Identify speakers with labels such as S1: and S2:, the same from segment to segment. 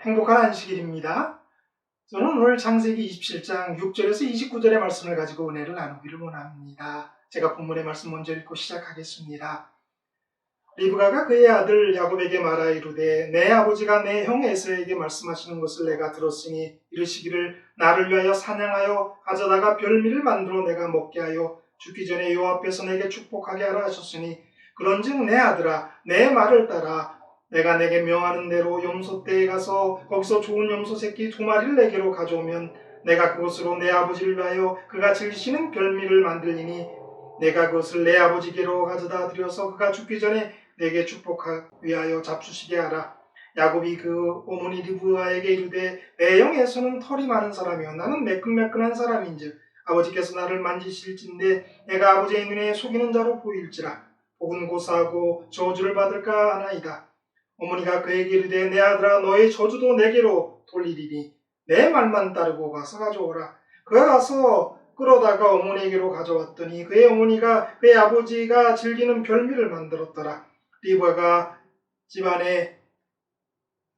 S1: 행복한 안식일입니다. 저는 오늘 창세기 27장 6절에서 29절의 말씀을 가지고 은혜를 나누기를 원합니다. 제가 본문의 말씀 먼저 읽고 시작하겠습니다. 리브가가 그의 아들 야곱에게 말하 이르되 내 아버지가 내 형 에서에게 말씀하시는 것을 내가 들었으니 이르시기를 나를 위하여 사냥하여 가져다가 별미를 만들어 내가 먹게 하여 죽기 전에 여호와 앞에서 내게 축복하게 하라 하셨으니 그런즉 내 아들아 내 말을 따라 내가 내게 명하는 대로 염소떼에 가서 거기서 좋은 염소 새끼 2마리를 내게로 가져오면 내가 그것으로 내 아버지를 위하여 그가 즐기시는 별미를 만들리니 내가 그것을 내 아버지께로 가져다 드려서 그가 죽기 전에 내게 축복하기 위하여 잡수시게 하라. 야곱이 그 어머니 리브가에게 이르되 내 형에서는 털이 많은 사람이요 나는 매끈매끈한 사람인즉 아버지께서 나를 만지실진데 내가 아버지의 눈에 속이는 자로 보일지라 복은 고사하고 저주를 받을까 하나이다. 어머니가 그에게 이르되 내 아들아 너의 저주도 내게로 돌리리니 내 말만 따르고 가서 가져오라. 그가 가서 끌어다가 어머니에게로 가져왔더니 그의 어머니가 그의 아버지가 즐기는 별미를 만들었더라. 리브가가 집안에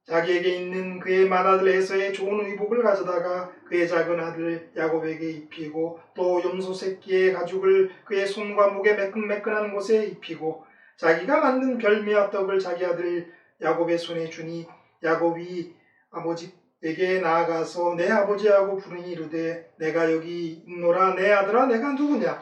S1: 자기에게 있는 그의 맏아들 에서의 좋은 의복을 가져다가 그의 작은 아들 야곱에게 입히고 또 염소 새끼의 가죽을 그의 손과 목에 매끈매끈한 곳에 입히고 자기가 만든 별미와 떡을 자기 아들 야곱의 손에 주니 야곱이 아버지에게 나아가서 내 아버지하고 부르니 이르되 내가 여기 있노라. 내 아들아 내가 누구냐?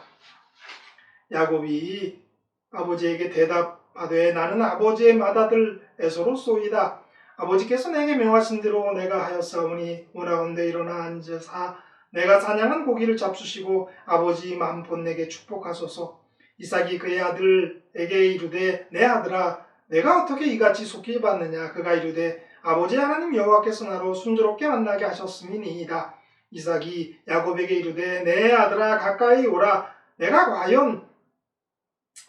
S1: 야곱이 아버지에게 대답하되 나는 아버지의 맏아들 에서로소이다. 아버지께서 내게 명하신 대로 내가 하였사오니 원하건대 일어나 앉으사 내가 사냥한 고기를 잡수시고 아버지 마음껏 내게 축복하소서. 이삭이 그의 아들에게 이르되 내 아들아 내가 어떻게 이같이 속히 받느냐? 그가 이르되 아버지 하나님 여호와께서 나로 순조롭게 만나게 하셨음이니이다. 이삭이 야곱에게 이르되 내 아들아 가까이 오라. 내가 과연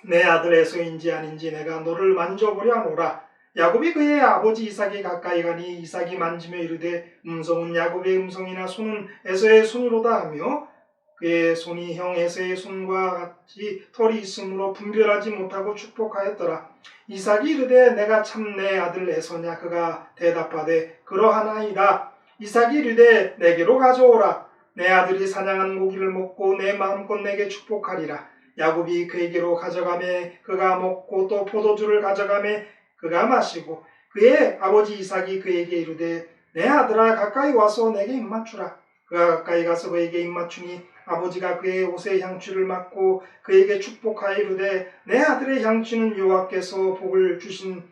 S1: 내 아들 에서인지 아닌지 내가 너를 만져보려 하노라. 야곱이 그의 아버지 이삭이 가까이 가니 이삭이 만지며 이르되 음성은 야곱의 음성이나 손은 에서의 손이로다 하며 그의 손이 형 에서의 손과 같이 털이 있으므로 분별하지 못하고 축복하였더라. 이삭이 이르되 내가 참 내 아들 에서냐? 그가 대답하되 그러하나이다. 이삭이 이르되 내게로 가져오라. 내 아들이 사냥한 고기를 먹고 내 마음껏 내게 축복하리라. 야곱이 그에게로 가져가매 그가 먹고 또 포도주를 가져가매 그가 마시고 그의 아버지 이삭이 그에게 이르되 내 아들아 가까이 와서 내게 입맞추라. 그가 가까이 가서 그에게 입맞추니 아버지가 그의 옷에 향취를 맡고 그에게 축복하여 이르되 내 아들의 향취는 여호와께서 복을 주신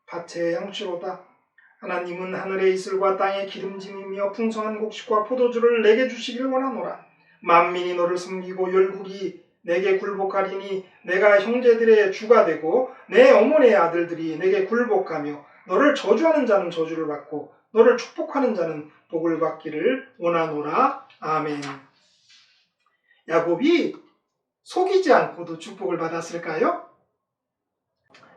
S1: 밭의 향취로다. 하나님은 하늘의 이슬과 땅의 기름짐이며 풍성한 곡식과 포도주를 내게 주시기를 원하노라. 만민이 너를 섬기고 열국이 내게 굴복하리니 내가 형제들의 주가 되고 내 어머니의 아들들이 내게 굴복하며 너를 저주하는 자는 저주를 받고 너를 축복하는 자는 복을 받기를 원하노라. 아멘. 야곱이 속이지 않고도 축복을 받았을까요?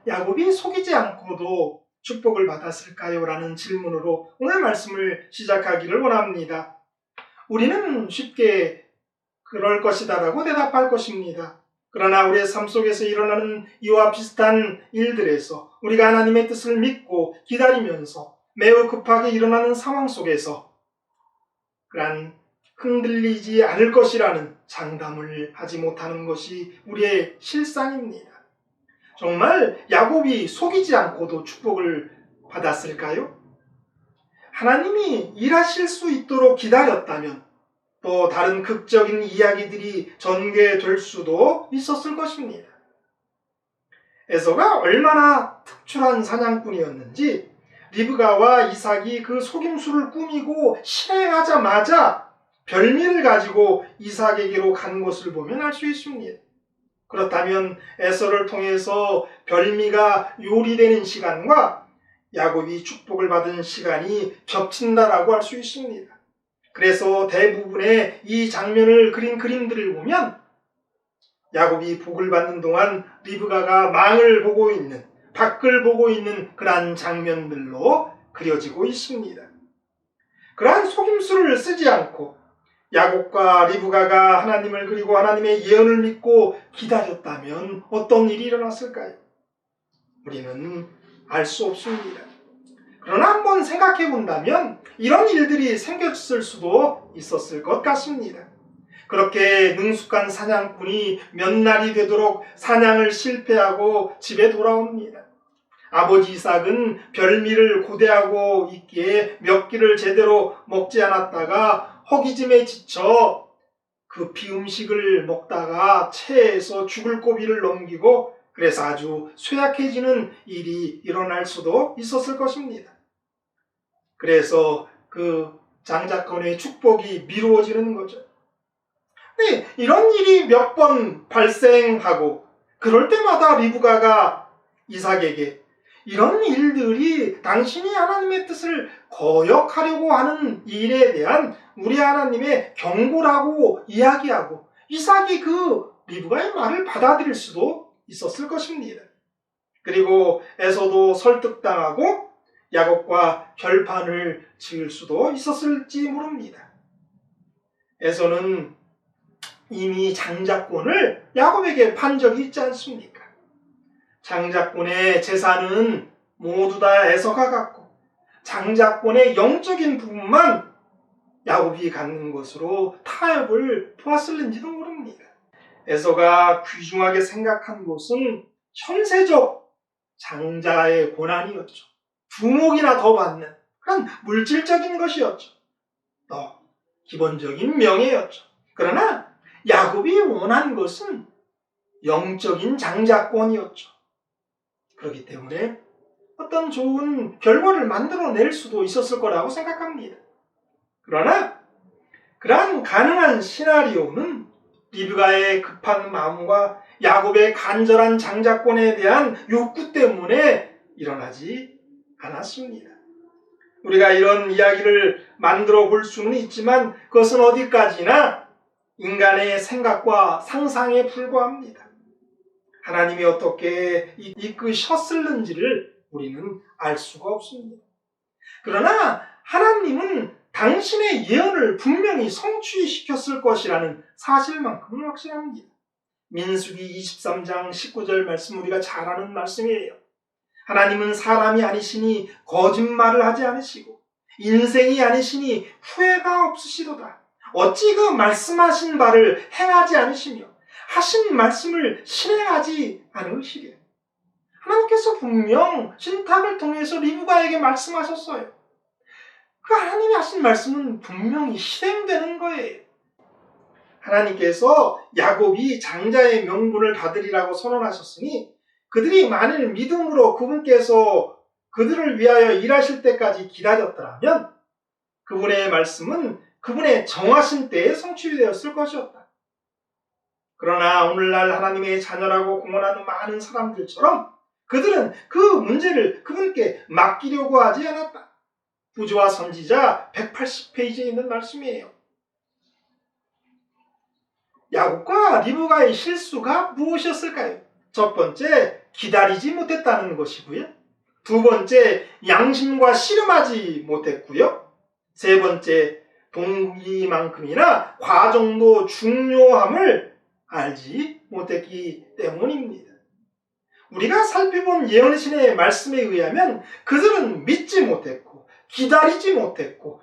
S1: 야곱이 속이지 않고도 축복을 받았을까요? 라는 질문으로 오늘 말씀을 시작하기를 원합니다. 우리는 쉽게 그럴 것이다 라고 대답할 것입니다. 그러나 우리의 삶 속에서 일어나는 이와 비슷한 일들에서 우리가 하나님의 뜻을 믿고 기다리면서 매우 급하게 일어나는 상황 속에서 그러한 흔들리지 않을 것이라는 장담을 하지 못하는 것이 우리의 실상입니다. 정말 야곱이 속이지 않고도 축복을 받았을까요? 하나님이 일하실 수 있도록 기다렸다면 또 다른 극적인 이야기들이 전개될 수도 있었을 것입니다. 에서가 얼마나 특출한 사냥꾼이었는지 리브가와 이삭이 그 속임수를 꾸미고 실행하자마자 별미를 가지고 이삭에게로 간 것을 보면 알 수 있습니다. 그렇다면 에서를 통해서 별미가 요리되는 시간과 야곱이 축복을 받은 시간이 겹친다라고 할 수 있습니다. 그래서 대부분의 이 장면을 그린 그림들을 보면 야곱이 복을 받는 동안 리브가가 망을 보고 있는, 밖을 보고 있는 그러한 장면들로 그려지고 있습니다. 그러한 속임수를 쓰지 않고 야곱과 리브가가 하나님을 그리고 하나님의 예언을 믿고 기다렸다면 어떤 일이 일어났을까요? 우리는 알 수 없습니다. 그러나 한번 생각해 본다면 이런 일들이 생겼을 수도 있었을 것 같습니다. 그렇게 능숙한 사냥꾼이 몇 날이 되도록 사냥을 실패하고 집에 돌아옵니다. 아버지 이삭은 별미를 고대하고 있기에 몇 끼를 제대로 먹지 않았다가 허기짐에 지쳐 급히 음식을 먹다가 체해서 죽을 고비를 넘기고 그래서 아주 쇠약해지는 일이 일어날 수도 있었을 것입니다. 그래서 그 장자권의 축복이 미루어지는 거죠. 네, 이런 일이 몇 번 발생하고 그럴 때마다 리브가가 이삭에게 이런 일들이 당신이 하나님의 뜻을 거역하려고 하는 일에 대한 우리 하나님의 경고라고 이야기하고 이삭이 그 리브가의 말을 받아들일 수도 있었을 것입니다. 그리고 에서도 설득당하고 야곱과 결판을 지을 수도 있었을지 모릅니다. 에서는 이미 장자권을 야곱에게 판 적이 있지 않습니까? 장자권의 재산은 모두 다 에서가 갖고 장자권의 영적인 부분만 야곱이 갖는 것으로 타협을 보았을는지도 모릅니다. 에서가 귀중하게 생각한 것은 현세적 장자의 고난이었죠. 두목이나 더 받는 그런 물질적인 것이었죠. 더 기본적인 명예였죠. 그러나 야곱이 원한 것은 영적인 장자권이었죠. 그렇기 때문에 어떤 좋은 결과를 만들어낼 수도 있었을 거라고 생각합니다. 그러나 그러한 가능한 시나리오는 리브가의 급한 마음과 야곱의 간절한 장자권에 대한 욕구 때문에 일어나지 않았습니다. 우리가 이런 이야기를 만들어 볼 수는 있지만 그것은 어디까지나 인간의 생각과 상상에 불과합니다. 하나님이 어떻게 이끄셨을는지를 우리는 알 수가 없습니다. 그러나 하나님은 당신의 예언을 분명히 성취시켰을 것이라는 사실만큼은 확실합니다. 민수기 23장 19절 말씀 우리가 잘 아는 말씀이에요. 하나님은 사람이 아니시니 거짓말을 하지 않으시고 인생이 아니시니 후회가 없으시도다. 어찌 그 말씀하신 바를 행하지 않으시며 하신 말씀을 실행하지 않으시랴. 하나님께서 분명 신탁을 통해서 리브가에게 말씀하셨어요. 그 하나님이 하신 말씀은 분명히 실행되는 거예요. 하나님께서 야곱이 장자의 명분을 받으리라고 선언하셨으니 그들이 만일 믿음으로 그분께서 그들을 위하여 일하실 때까지 기다렸더라면 그분의 말씀은 그분의 정하신 때에 성취되었을 것이었다. 그러나 오늘날 하나님의 자녀라고 공언하는 많은 사람들처럼 그들은 그 문제를 그분께 맡기려고 하지 않았다. 부조와 선지자 180페이지에 있는 말씀이에요. 야곱과 리브가의 실수가 무엇이었을까요? 첫 번째, 기다리지 못했다는 것이고요. 두 번째, 양심과 씨름하지 못했고요. 세 번째, 동기만큼이나 과정도 중요함을 알지 못했기 때문입니다. 우리가 살펴본 예언신의 말씀에 의하면 그들은 믿지 못했고 기다리지 못했고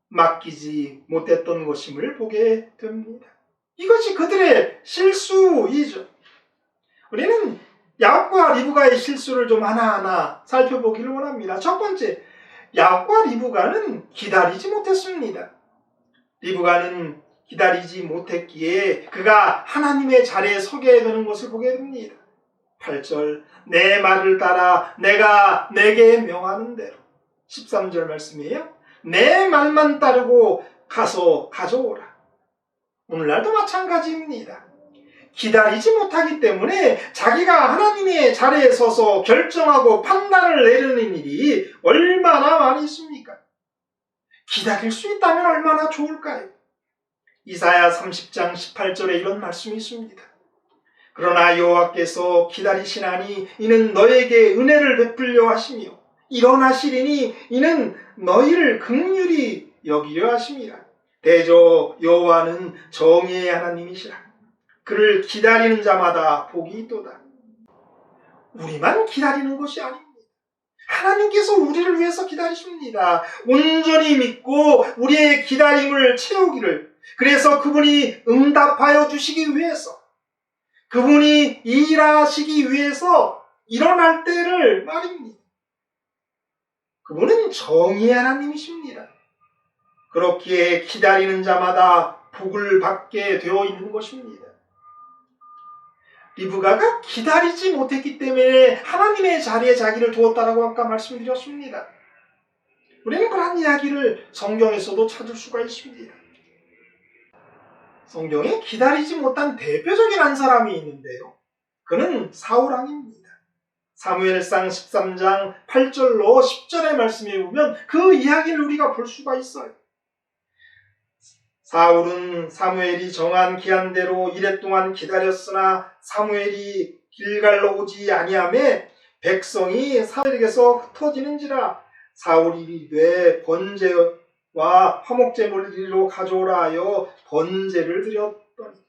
S1: 맡기지 못했던 것임을 보게 됩니다. 이것이 그들의 실수이죠. 우리는 야곱과 리브가의 실수를 좀 하나하나 살펴보기를 원합니다. 첫 번째, 야곱과 리브가는 기다리지 못했습니다. 리브가는 기다리지 못했기에 그가 하나님의 자리에 서게 되는 것을 보게 됩니다. 8절, 내 말을 따라 내가 내게 명하는 대로. 13절 말씀이에요. 내 말만 따르고 가서 가져오라. 오늘날도 마찬가지입니다. 기다리지 못하기 때문에 자기가 하나님의 자리에 서서 결정하고 판단을 내리는 일이 얼마나 많이 있습니까? 기다릴 수 있다면 얼마나 좋을까요? 이사야 30장 18절에 이런 말씀이 있습니다. 그러나 여호와께서 기다리시나니 이는 너에게 은혜를 베풀려 하시며 일어나시리니 이는 너희를 긍휼히 여기려 하심이라. 대저 여호와는 정의의 하나님이시라. 그를 기다리는 자마다 복이 있도다. 우리만 기다리는 것이 아닙니다. 하나님께서 우리를 위해서 기다리십니다. 온전히 믿고 우리의 기다림을 채우기를, 그래서 그분이 응답하여 주시기 위해서, 그분이 일하시기 위해서 일어날 때를 말입니다. 그분은 정의의 하나님이십니다. 그렇기에 기다리는 자마다 복을 받게 되어 있는 것입니다. 리브가가 기다리지 못했기 때문에 하나님의 자리에 자기를 두었다라고 아까 말씀드렸습니다. 우리는 그런 이야기를 성경에서도 찾을 수가 있습니다. 성경에 기다리지 못한 대표적인 한 사람이 있는데요. 그는 사울왕입니다. 사무엘상 13장 8절로 10절의 말씀에 보면 그 이야기를 우리가 볼 수가 있어요. 사울은 사무엘이 정한 기한대로 이래 동안 기다렸으나 사무엘이 길갈로 오지 아니하매 백성이 사무엘에게서 흩어지는지라. 사울이 이르되 번제와 화목제물을 이리로 가져오라 하여 번제를 드렸더니.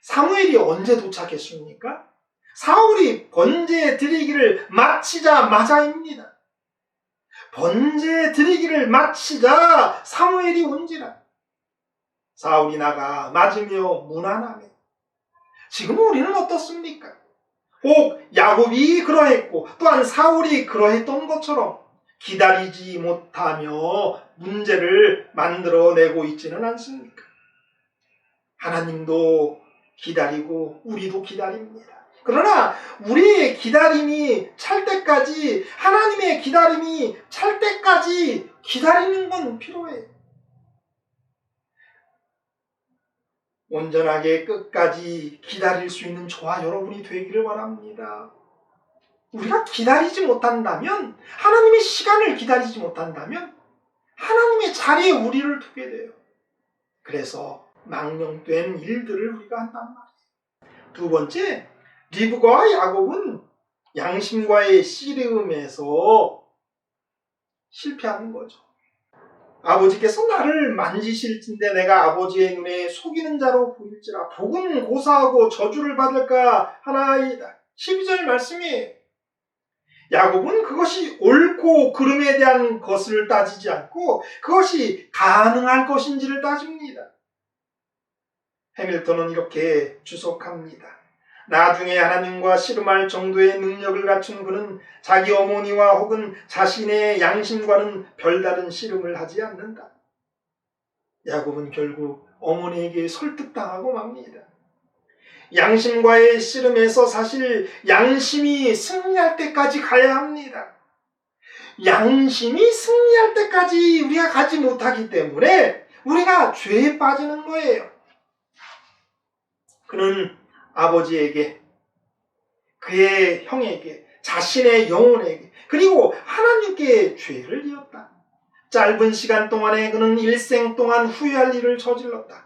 S1: 사무엘이 언제 도착했습니까? 사울이 번제 드리기를 마치자마자입니다. 번제 드리기를 마치자 사무엘이 온지라. 사울이 나가 맞으며 무난하며. 지금 우리는 어떻습니까? 혹 야곱이 그러했고 또한 사울이 그러했던 것처럼 기다리지 못하며 문제를 만들어내고 있지는 않습니까? 하나님도 기다리고 우리도 기다립니다. 그러나 우리의 기다림이 찰 때까지, 하나님의 기다림이 찰 때까지 기다리는 건 필요해요. 온전하게 끝까지 기다릴 수 있는 저와 여러분이 되기를 바랍니다. 우리가 기다리지 못한다면, 하나님의 시간을 기다리지 못한다면 하나님의 자리에 우리를 두게 돼요. 그래서 망령된 일들을 우리가 한단 말이에요. 두 번째, 리브가와 야곱은 양심과의 씨름에서 실패하는 거죠. 아버지께서 나를 만지실진데 내가 아버지의 눈에 속이는 자로 보일지라. 복은 고사하고 저주를 받을까 하나이다. 12절 말씀이에요. 야곱은 그것이 옳고 그름에 대한 것을 따지지 않고 그것이 가능할 것인지를 따집니다. 해밀턴은 이렇게 주석합니다. 나중에 하나님과 씨름할 정도의 능력을 갖춘 그는 자기 어머니와 혹은 자신의 양심과는 별다른 씨름을 하지 않는다. 야곱은 결국 어머니에게 설득당하고 맙니다. 양심과의 씨름에서 사실 양심이 승리할 때까지 가야 합니다. 양심이 승리할 때까지 우리가 가지 못하기 때문에 우리가 죄에 빠지는 거예요. 그는 아버지에게, 그의 형에게, 자신의 영혼에게, 그리고 하나님께 죄를 지었다. 짧은 시간 동안에 그는 일생 동안 후회할 일을 저질렀다.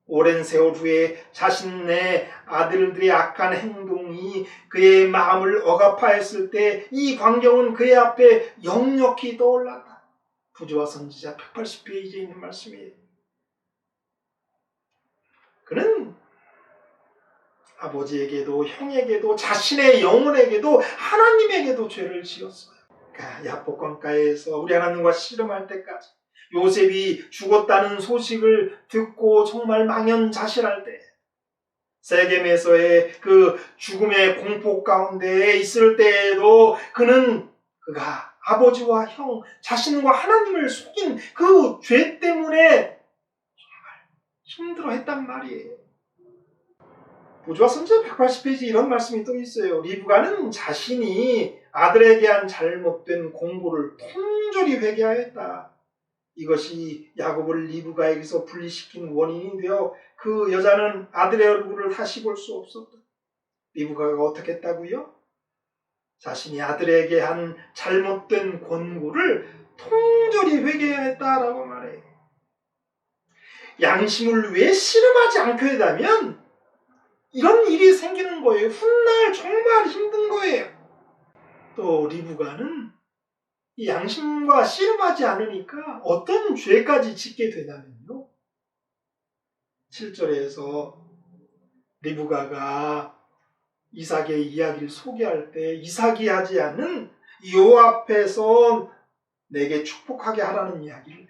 S1: 오랜 세월 후에 자신의 아들들의 악한 행동이 그의 마음을 억압하였을 때 이 광경은 그의 앞에 역력히 떠올랐다. 부조와 선지자 180페이지에 있는 말씀이에요. 그는 아버지에게도 형에게도 자신의 영혼에게도 하나님에게도 죄를 지었어요. 야복강가에서 우리 하나님과 씨름할 때까지, 요셉이 죽었다는 소식을 듣고 정말 망연자실할 때, 세겜에서의 그 죽음의 공포 가운데 있을 때에도 그가 아버지와 형, 자신과 하나님을 속인 그 죄 때문에 정말 힘들어했단 말이에요. 부조와 선지자 180페이지 이런 말씀이 또 있어요. 리브가는 자신이 아들에게 한 잘못된 공고를 통절히 회개하였다. 이것이 야곱을 리브가에게서 분리시킨 원인이 되어 그 여자는 아들의 얼굴을 다시 볼 수 없었다. 리브가가 어떻게 했다고요? 자신이 아들에게 한 잘못된 권고를 통절히 회개했다라고 말해요. 양심을 위해 씨름하지 않게 되다면 이런 일이 생기는 거예요. 훗날 정말 힘든 거예요. 또 리브가는 이 양심과 씨름하지 않으니까 어떤 죄까지 짓게 되냐면요. 7절에서 리브가가 이삭의 이야기를 소개할 때 이삭이 하지 않는 요 앞에서 내게 축복하게 하라는 이야기를 해요.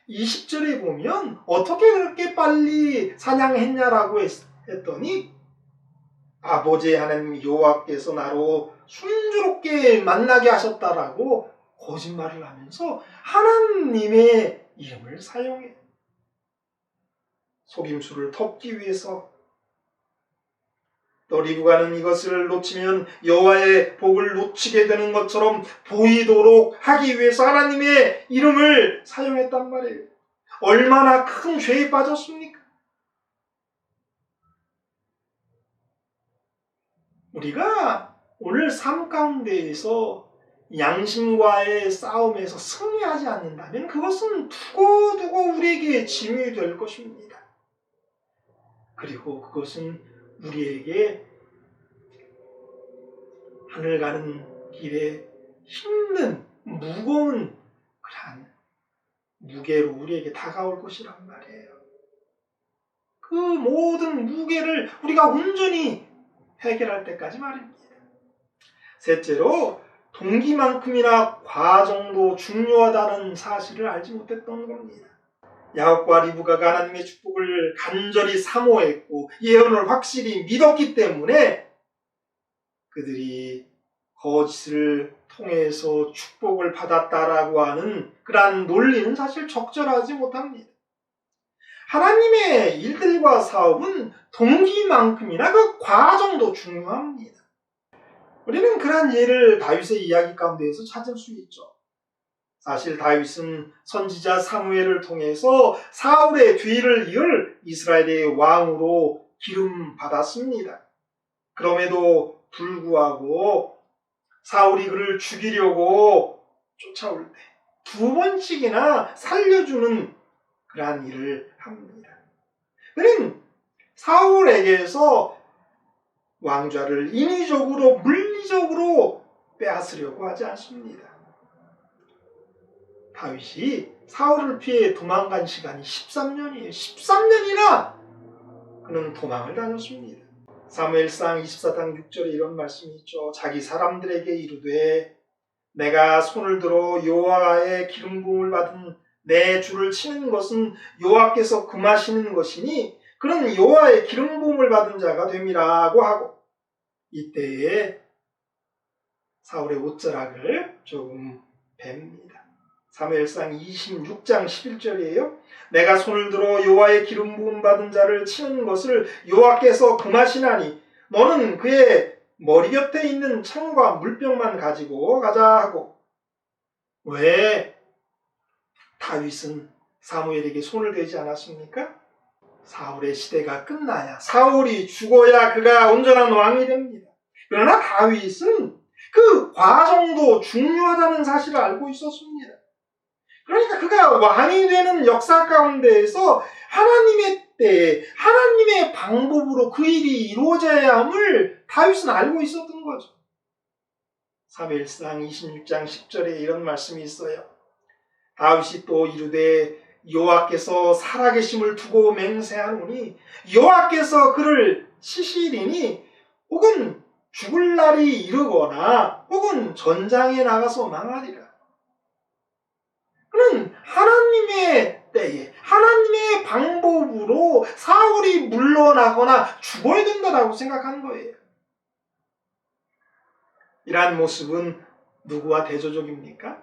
S1: 20절에 보면 어떻게 그렇게 빨리 사냥했냐라고 했더니 아버지 하나님 여호와께서 나로 순조롭게 만나게 하셨다라고 거짓말을 하면서 하나님의 이름을 사용해 속임수를 덮기 위해서 또 리브가는 이것을 놓치면 여호와의 복을 놓치게 되는 것처럼 보이도록 하기 위해서 하나님의 이름을 사용했단 말이에요. 얼마나 큰 죄에 빠졌습니까? 우리가 오늘 삶 가운데에서 양심과의 싸움에서 승리하지 않는다면 그것은 두고두고 우리에게 짐이 될 것입니다. 그리고 그것은 우리에게 하늘 가는 길에 힘든 무거운 그러한 무게로 우리에게 다가올 것이란 말이에요. 그 모든 무게를 우리가 온전히 해결할 때까지 말입니다. 셋째로 동기만큼이나 과정도 중요하다는 사실을 알지 못했던 겁니다. 야곱과 리브가가 하나님의 축복을 간절히 사모했고 예언을 확실히 믿었기 때문에 그들이 거짓을 통해서 축복을 받았다라고 하는 그러한 논리는 사실 적절하지 못합니다. 하나님의 일들과 사업은 동기만큼이나 그 과정도 중요합니다. 우리는 그러한 예를 다윗의 이야기 가운데에서 찾을 수 있죠. 사실 다윗은 선지자 사무엘을 통해서 사울의 뒤를 이을 이스라엘의 왕으로 기름 받았습니다. 그럼에도 불구하고 사울이 그를 죽이려고 쫓아올 때 두 번씩이나 살려주는 그러한 일을 합니다. 그는 사울에게서 왕좌를 인위적으로 물리적으로 빼앗으려고 하지 않습니다. 다윗이 사울을 피해 도망간 시간이 13년이에요. 13년이나 그는 도망을 다녔습니다. 사무엘상 24장 6절에 이런 말씀이 있죠. 자기 사람들에게 이르되 내가 손을 들어 여호와의 기름 부음을 받은 내 주를 치는 것은 여호와께서 금하시는 것이니 그는 여호와의 기름 부음을 받은 자가 됨이라고 하고 이때에 사울의 옷자락을 조금 뵙니다. 사무엘상 26장 11절이에요. 내가 손을 들어 여호와의 기름 부음 받은 자를 치는 것을 여호와께서 금하시나니 너는 그의 머리 곁에 있는 창과 물병만 가지고 가자 하고. 왜 다윗은 사무엘에게 손을 대지 않았습니까? 사울의 시대가 끝나야, 사울이 죽어야 그가 온전한 왕이 됩니다. 그러나 다윗은 그 과정도 중요하다는 사실을 알고 있었습니다. 그러니까 그가 왕이 되는 역사 가운데에서 하나님의 때에 하나님의 방법으로 그 일이 이루어져야 함을 다윗은 알고 있었던 거죠. 사무엘상 26장 10절에 이런 말씀이 있어요. 다윗이 또 이르되 여호와께서 살아계심을 두고 맹세하노니 여호와께서 그를 치시리니 혹은 죽을 날이 이르거나 혹은 전장에 나가서 망하리라. 그는 하나님의 때에 하나님의 방법으로 사울이 물러나거나 죽어야 된다라고 생각한 거예요. 이러한 모습은 누구와 대조적입니까?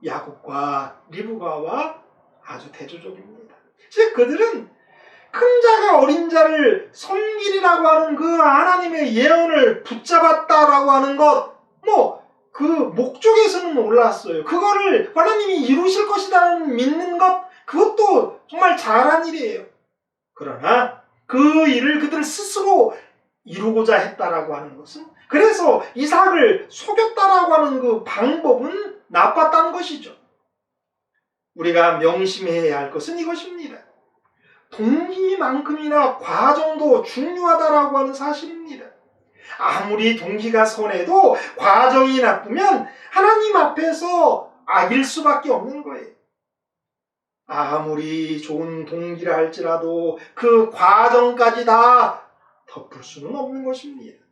S1: 야곱과 리브가와 아주 대조적입니다. 즉 그들은 큰 자가 어린 자를 섬기리라고 하는 그 하나님의 예언을 붙잡았다라고 하는 것, 그 목적에서는 올랐어요. 그거를 하나님이 이루실 것이라는 믿는 것, 그것도 정말 잘한 일이에요. 그러나 그 일을 그들 스스로 이루고자 했다라고 하는 것은, 그래서 이삭을 속였다라고 하는 그 방법은 나빴다는 것이죠. 우리가 명심해야 할 것은 이것입니다. 동기만큼이나 과정도 중요하다라고 하는 사실입니다. 아무리 동기가 선해도 과정이 나쁘면 하나님 앞에서 악일 수밖에 없는 거예요. 아무리 좋은 동기라 할지라도 그 과정까지 다 덮을 수는 없는 것입니다.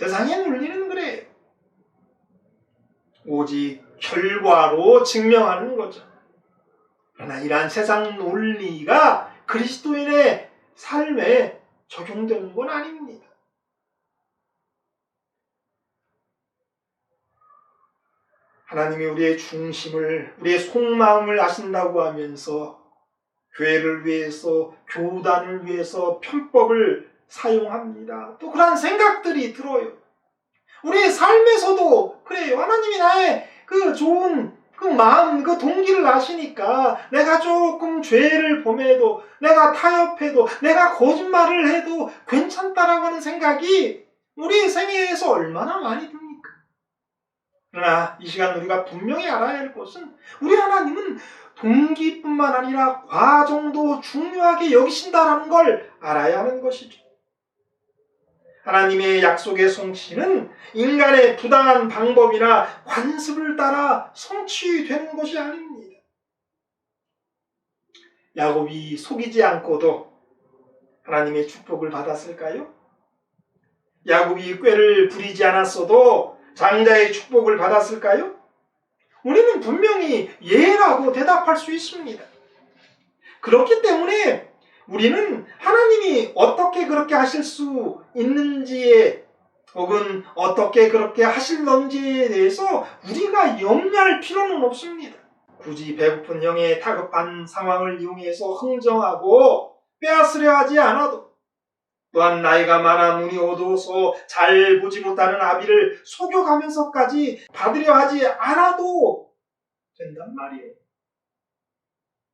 S1: 세상의 논리는 그래요. 오직 결과로 증명하는 거죠. 그러나 이러한 세상 논리가 그리스도인의 삶에 적용되는 건 아닙니다. 하나님이 우리의 중심을, 우리의 속마음을 아신다고 하면서 교회를 위해서, 교단을 위해서 편법을 사용합니다. 또 그러한 생각들이 들어요. 우리의 삶에서도 그래요. 하나님이 나의 그 좋은 그 마음, 그 동기를 아시니까 내가 조금 죄를 범해도, 내가 타협해도, 내가 거짓말을 해도 괜찮다라고 하는 생각이 우리의 생애에서 얼마나 많이 듭니까? 그러나 이 시간 우리가 분명히 알아야 할 것은 우리 하나님은 동기뿐만 아니라 과정도 중요하게 여기신다라는 걸 알아야 하는 것이죠. 하나님의 약속의 성취는 인간의 부당한 방법이나 관습을 따라 성취되는 것이 아닙니다. 야곱이 속이지 않고도 하나님의 축복을 받았을까요? 야곱이 꾀를 부리지 않았어도 장자의 축복을 받았을까요? 우리는 분명히 예라고 대답할 수 있습니다. 그렇기 때문에 우리는 하나님이 어떻게 그렇게 하실 수 있는지에 혹은 어떻게 그렇게 하실런지에 대해서 우리가 염려할 필요는 없습니다. 굳이 배고픈 형의 다급한 상황을 이용해서 흥정하고 빼앗으려 하지 않아도, 또한 나이가 많아 눈이 어두워서 잘 보지 못하는 아비를 속여가면서까지 받으려 하지 않아도 된단 말이에요.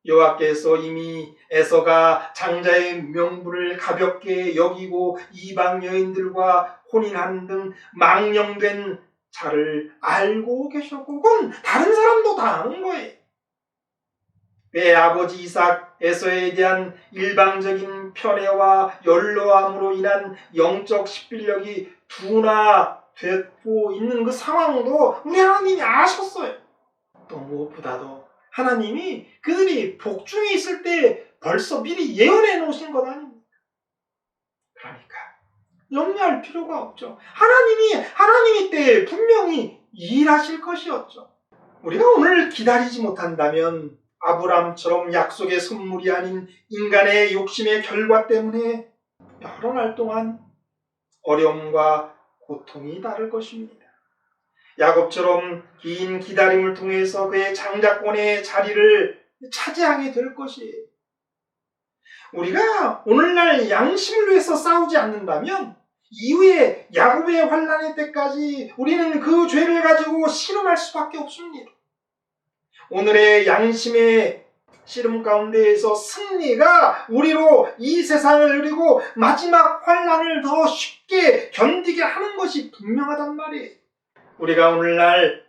S1: 여호와께서 이미 에서가 장자의 명분을 가볍게 여기고 이방 여인들과 혼인하는 등 망령된 자를 알고 계셨고, 그건 다른 사람도 다 아는 거예요. 왜 아버지 이삭 에서에 대한 일방적인 편애와 연로함으로 인한 영적 식별력이 둔화되고 있는 그 상황도 우리 하나님이 아셨어요. 또 무엇보다도 하나님이 그들이 복중에 있을 때 벌써 미리 예언해 놓으신 것 아닙니까? 그러니까 염려할 필요가 없죠. 하나님이 때 분명히 일하실 것이었죠. 우리가 오늘 기다리지 못한다면 아브람처럼 약속의 선물이 아닌 인간의 욕심의 결과 때문에 여러 날 동안 어려움과 고통이 따를 것입니다. 야곱처럼 긴 기다림을 통해서 그의 장자권의 자리를 차지하게 될 것이에요. 우리가 오늘날 양심을 위해서 싸우지 않는다면 이후에 야곱의 환난의 때까지 우리는 그 죄를 가지고 씨름할 수밖에 없습니다. 오늘의 양심의 씨름 가운데에서 승리가 우리로 이 세상을 누리고 마지막 환난을 더 쉽게 견디게 하는 것이 분명하단 말이에요. 우리가 오늘날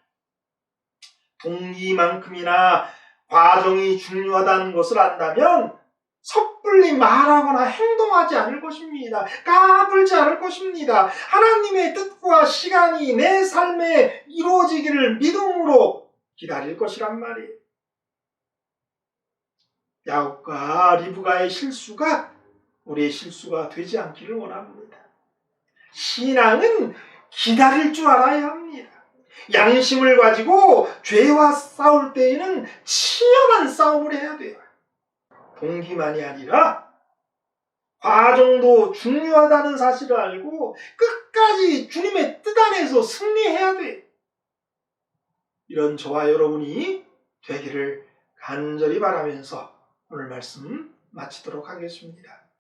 S1: 동기만큼이나 과정이 중요하다는 것을 안다면 섣불리 말하거나 행동하지 않을 것입니다. 까불지 않을 것입니다. 하나님의 뜻과 시간이 내 삶에 이루어지기를 믿음으로 기다릴 것이란 말이에요. 야곱과 리브가의 실수가 우리의 실수가 되지 않기를 원합니다. 신앙은 기다릴 줄 알아야 합니다. 양심을 가지고 죄와 싸울 때에는 치열한 싸움을 해야 돼요. 동기만이 아니라 과정도 중요하다는 사실을 알고 끝까지 주님의 뜻 안에서 승리해야 돼요. 이런 저와 여러분이 되기를 간절히 바라면서 오늘 말씀 마치도록 하겠습니다.